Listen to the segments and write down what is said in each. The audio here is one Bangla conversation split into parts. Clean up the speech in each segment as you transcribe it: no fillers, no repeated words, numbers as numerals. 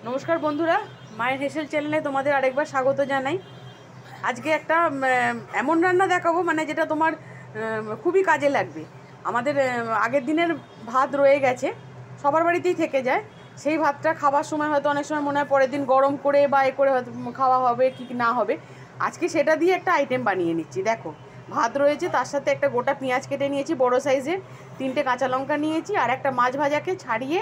নমস্কার বন্ধুরা, মায়ের হেসেল চ্যানেলে তোমাদের আরেকবার স্বাগত জানাই। আজকে একটা এমন রান্না দেখাবো মানে যেটা তোমার খুবই কাজে লাগবে। আমাদের আগের দিনের ভাত রয়ে গেছে, সবার বাড়িতেই থেকে যায়। সেই ভাতটা খাবার সময় হয়তো অনেক সময় মনে হয় পরের দিন গরম করে বা এ করে হয়তো খাওয়া হবে কি না হবে। আজকে সেটা দিয়ে একটা আইটেম বানিয়ে নিচ্ছি। দেখো, ভাত রয়েছে, তার সাথে একটা গোটা পেঁয়াজ কেটে নিয়েছি বড় সাইজের, 3টে কাঁচা লঙ্কা নিয়েছি, আর একটা মাছ ভাজাকে ছাড়িয়ে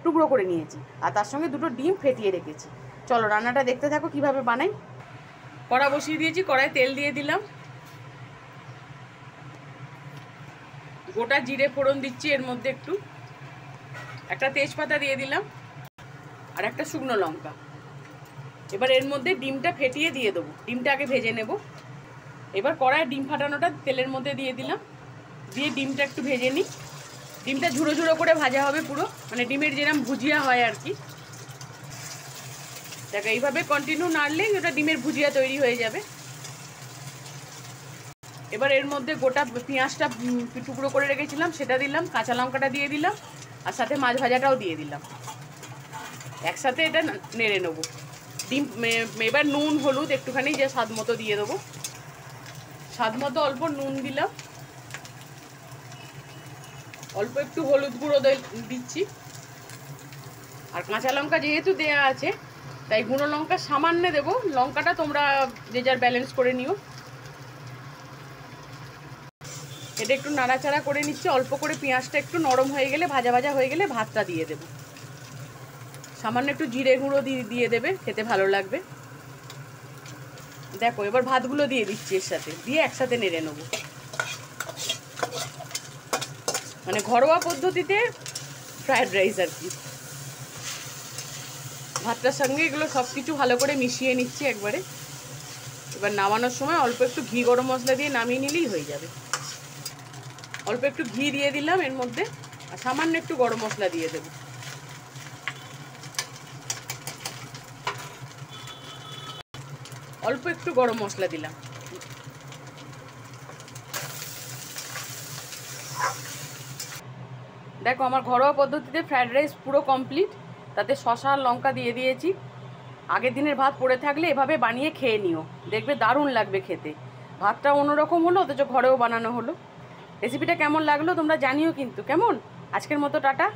টুকরো করে নিয়েছি, আর তার সঙ্গে 2টো ডিম ফেটিয়ে রেখেছি। চলো রান্নাটা দেখতে থাকো কিভাবে বানাই। কড়া বসিয়ে দিয়েছি, কড়ায় তেল দিয়ে দিলাম, গোটা জিরে ফোড়ন দিচ্ছি, এর মধ্যে একটা তেজপাতা দিয়ে দিলাম আর একটা শুকনো লঙ্কা। এবার এর মধ্যে ডিমটা ফেটিয়ে দিয়ে দেবো, ডিমটা আগে ভেজে নেব। এবার কড়ায় ডিম ফাটানোটা তেলের মধ্যে দিয়ে দিলাম, দিয়ে ডিমটা একটু ভেজে নিই। ডিমটা ঝুড়ো ঝুড়ো করে ভাজা হবে পুরো, মানে ডিমের যেরকম ভুজিয়া হয় আর কি। দেখো এইভাবে কন্টিনিউ নাড়লেই ওটা ডিমের ভুজিয়া তৈরি হয়ে যাবে। এবার এর মধ্যে গোটা পেঁয়াজটা টুকরো করে রেখেছিলাম সেটা দিলাম, কাঁচা লঙ্কাটা দিয়ে দিলাম, আর সাথে মাছ ভাজাটাও দিয়ে দিলাম। একসাথে এটা নেড়ে নেবো। ডিম এবার নুন হলুদ একটুখানি যে স্বাদ মতো দিয়ে দেবো, স্বাদ মতো অল্প নুন দিলাম, অল্প একটু হলুদ গুঁড়ো দিচ্ছি। আর কাঁচা লঙ্কা যেহেতু দেয়া আছে তাই গুঁড়ো লঙ্কা সামান্য দেবো, লঙ্কাটা তোমরা যে যার ব্যালেন্স করে নিও। এটা একটু নাড়াচাড়া করে নিচ্ছি, অল্প করে পেঁয়াজটা একটু নরম হয়ে গেলে, ভাজা ভাজা হয়ে গেলে ভাতটা দিয়ে দেবো। সামান্য একটু জিরে গুঁড়ো দিয়ে দেবে, খেতে ভালো লাগবে। দেখো এবার ভাতগুলো দিয়ে দিচ্ছি এর সাথে, দিয়ে একসাথে নেড়ে নেবো। মানে ঘরোয়া পদ্ধতিতে ফ্রায়েড রাইস আর কি। ভাতটার সঙ্গে এগুলো সব কিছু ভালো করে মিশিয়ে নিচ্ছি একবারে। এবার নামানোর সময় অল্প একটু ঘি গরম মশলা দিয়ে নামিয়ে নিলেই হয়ে যাবে। অল্প একটু ঘি দিয়ে দিলাম এর মধ্যে, আর সামান্য একটু গরম মশলা দিয়ে দেবো। অল্প একটু গরম মশলা দিলাম। দেখো আমার ঘরোয়া পদ্ধতিতে ফ্রায়েড রাইস পুরো কমপ্লিট। তাতে শসা আর লঙ্কা দিয়ে দিয়েছি। আগের দিনের ভাত পড়ে থাকলে এভাবে বানিয়ে খেয়ে নিও, দেখবে দারুণ লাগবে খেতে। ভাতটা অন্যরকম হলো, অথচ ঘরেও বানানো হলো। রেসিপিটা কেমন লাগলো তোমরা জানিও কিন্তু। কেমন, আজকের মতো টাটা।